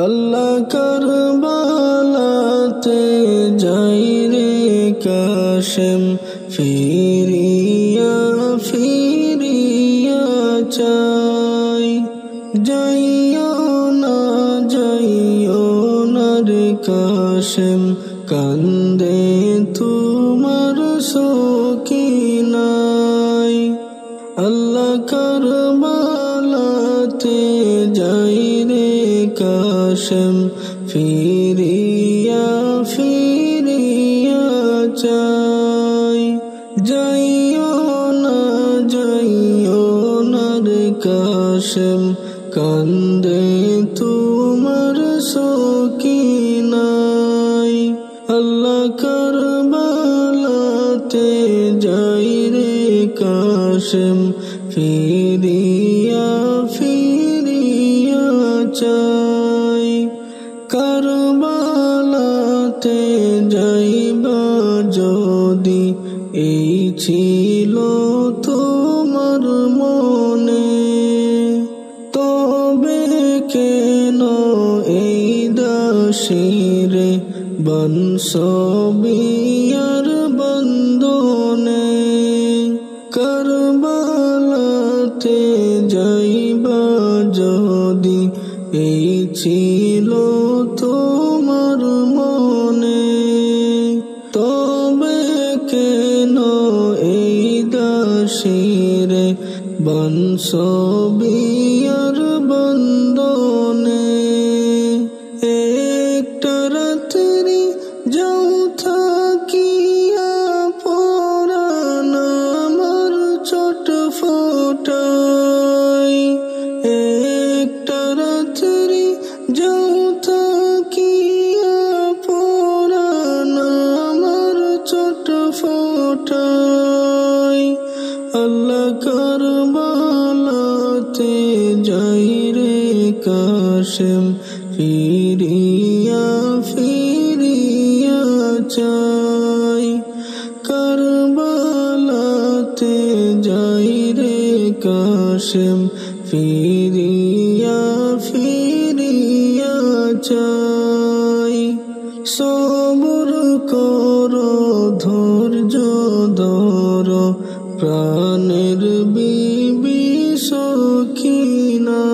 আল্লাহ কারবালাতে যাই রে কাশেম, ফিরিয়া ফিরিয়া চাই। যাইও না রে কাশেম, কান্দে তোমার সকিনাই। আল্লাহ কারবালাতে যাই রে কাশেম, ফিরিয়া ফিরিয়া চাই। যাইও না রে কাশেম, কান্দে তোমার সকিনাই। আল্লাহ কারবালাতে যাই রে কাশেম, ফিরিয়া ফিরিয়া চাই। কারবালাতে যাইবা যদি এই ছিল তোমার মনে, তবে কেন এই দাসিরে বনসবিয়ার বন্দনে। কারবালাতে যাইবা যদি এই ছিল তোমার মনে, তবে কেন এই দাসিরে বনসবিয়ার বন্দনে। একটা রাত্রি যাও থাকিয়া পরাণ আমার ছটফটাই। একটা রাত্রি যাও থাকিয়া পরাণ আমার ছটফটাই। আল্লাহ কারবালাতে যাই রে কাশেম, ফিরিয়া ফিরিয়া চাই। কারবালাতে যাই রে কাশেম, ফিরিয়া ফিরিয়া চাই। সবর করো ধৈর্য ধরো প্রাণের বিবি সখিনা।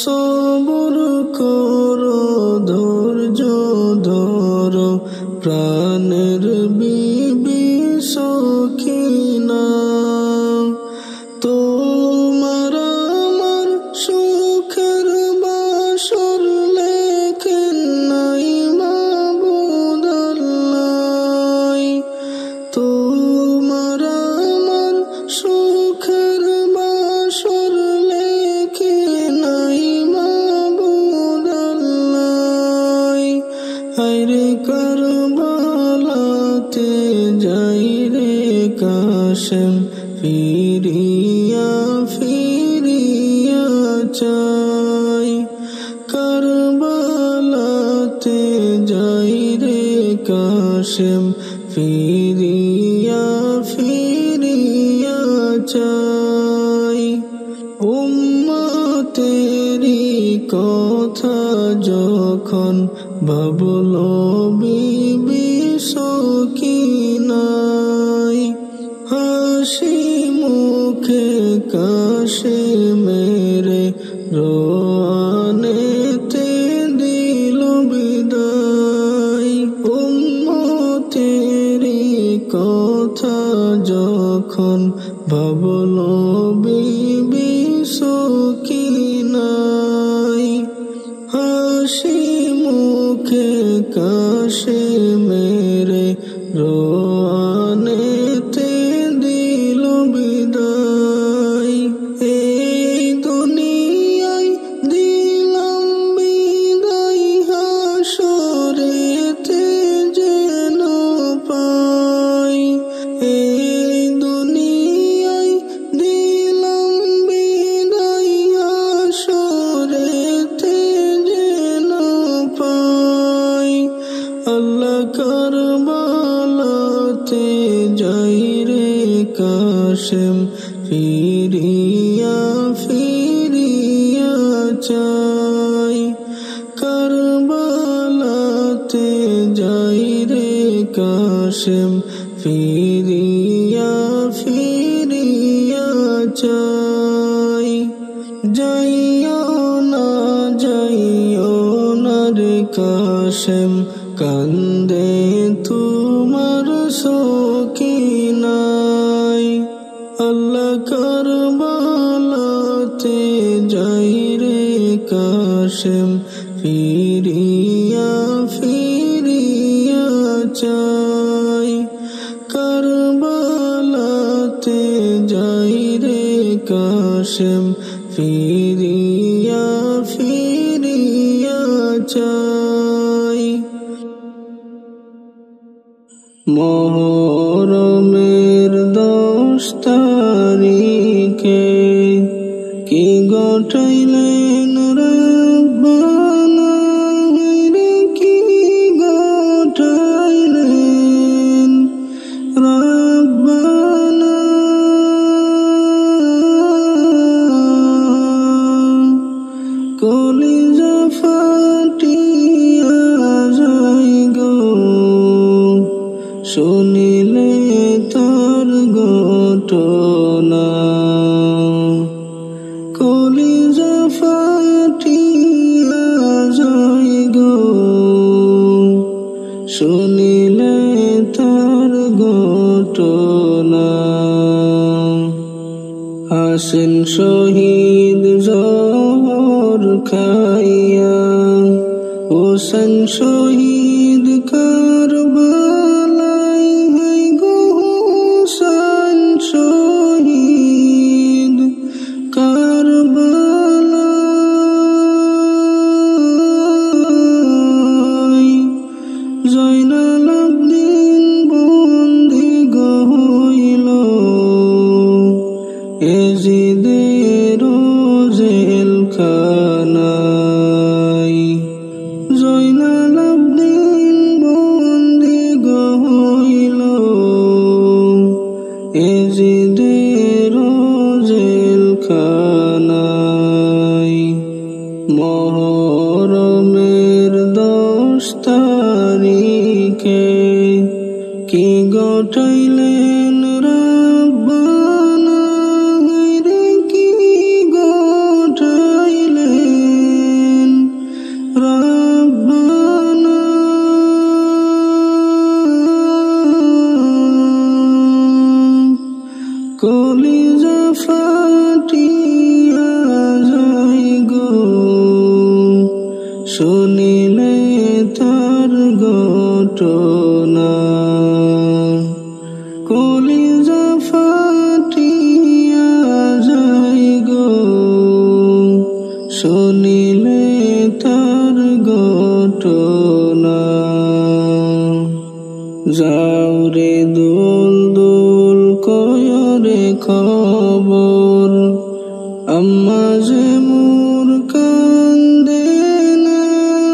সবর করো ধৈর্য ধরো প্রাণের বিবি সখিনা। তোমার আমার সুখের বাসর লেখেন নাই মাবুদ আল্লাহ। তোমার আমার সুখের বাসর লেখেন নাই মাবুদ আল্লাহ। হায়রে কারবালাতে যাই রে কাশেম, ফিরিয়া ফিরিয়া চাই। কারবালাতে যাই রে কাশেম, ফিরিয়া ফিরিয়া চাই। উম্মতেরি কথা যখন ভাবলো বিবি সকিনাই, হাসি মুখে কাশেমেরে রোয়ানেতে দিল বিদায়। উম্মতেরি কথা যখন ভাবলো বিবি সকিনাই, হাসি মুখে কাশেমেরে রোয়ানেতে দিল বিদায়। এই চাই কারবালাতে যাই রে কাশেম ফিরিয়া ফিরিয়া চাই যাইও না রে কাশেম কান্দে তোমার সকিনাই আল্লাহ কারবালাতে যাই রে কাশেম ফিরিয়া ফিরিয়া চাই কারবালাতে যাই রে কাশেম ফিরিয়া ফিরিয়া চাই মুহরমের 10 তারিখে কি ঘটাইলেন রব্বানা রে কি ঘটাইলেন রব্বানা কলিজা ফাটিয়া যায় গো শুনিলে তোর ঘটনা কলিজা ফাটিয়া যায় গো শুনিলে তোর ঘটনা হাসেন শহীদ জহর খাইয়া হোসেন শহীদ কারবালাই হাই গো হোসেন শহীদ কারবালাই জয়নাল আবদিন বন্দি হইল এজিদের জেলখানায় জয়নাল আবদিন বন্দি হইল এজিদের জেলখানায় মুহরমের 10 তারিখে কি ঘটাইলেন রব্বানা রে কি ঘটাইলেন রব্বানা কলিজা ফাটিয়া যায় গো শুনিলে তার ঘটনা কলিজা ফাটিয়া যায় গো শুনিলে তার ঘটনা যাও রে দুল দুল কয়রে খবর আম্মা যে মোর কান্দে না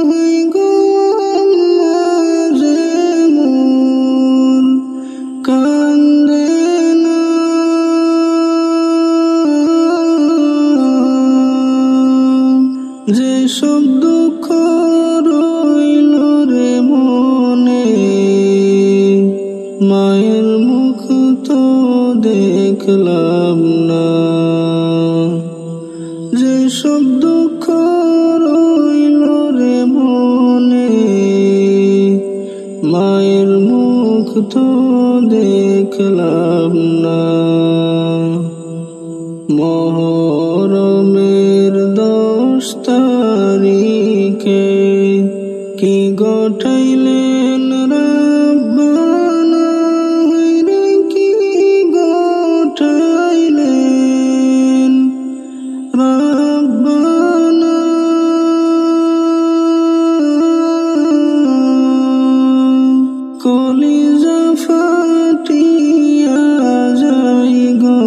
হাই গো আম্মা যে মোর কান্দে না যে সব দুঃখ রইল রে মনে মায়ের মুখ তো দেখলাম না যে সব দুঃখ রইল রে মনে মায়ের মুখ তো দেখলাম না মুহরমের 10 তারিখে কি ঘটাইলেন রব্বানা রে কি ঘটাইলেন রব্বানা কলিজা ফাটিয়া যায় গো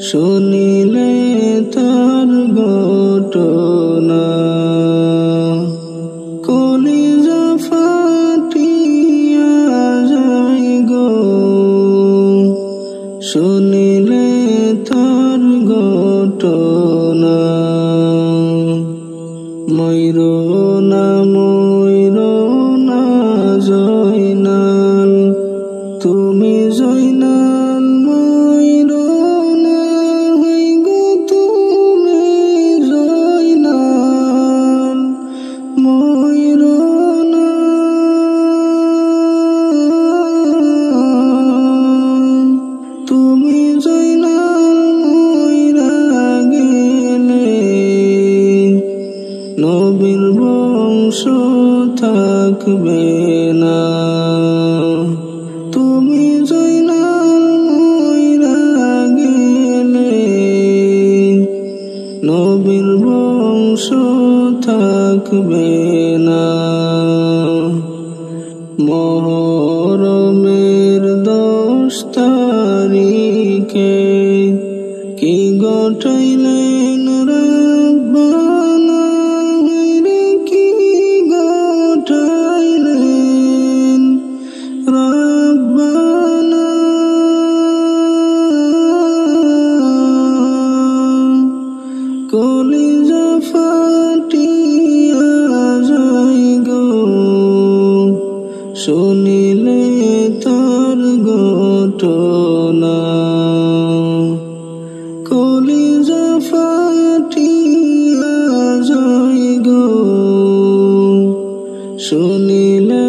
শুনিলে তার ঘটনা কলিজা ফাটিয়া যায় গো শুনিলে তার ঘটনা ময়ূরো না জয়নাল, তুমি জয়নাল ময়ূরো না হই গো তুমি জয়নাল ময়ূরো না। তুমি জয়নাল ময়রা গেলে নবীর বংশ থাকবে না। তুমি জয়নাল ময়রা গেলে নবীর বংশ থাকবে না। মুহররমের 10 তারিখে কি ঘটাইলেন রব্বানা, রে কি ঘটাইলেন রব্বানা। কলিজা ফাটিয়া যায় গো শুনিলে তার ঘটনা। কলিজা ফাটিয়া যায় গো শুনিলে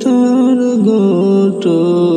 তার ঘটনা।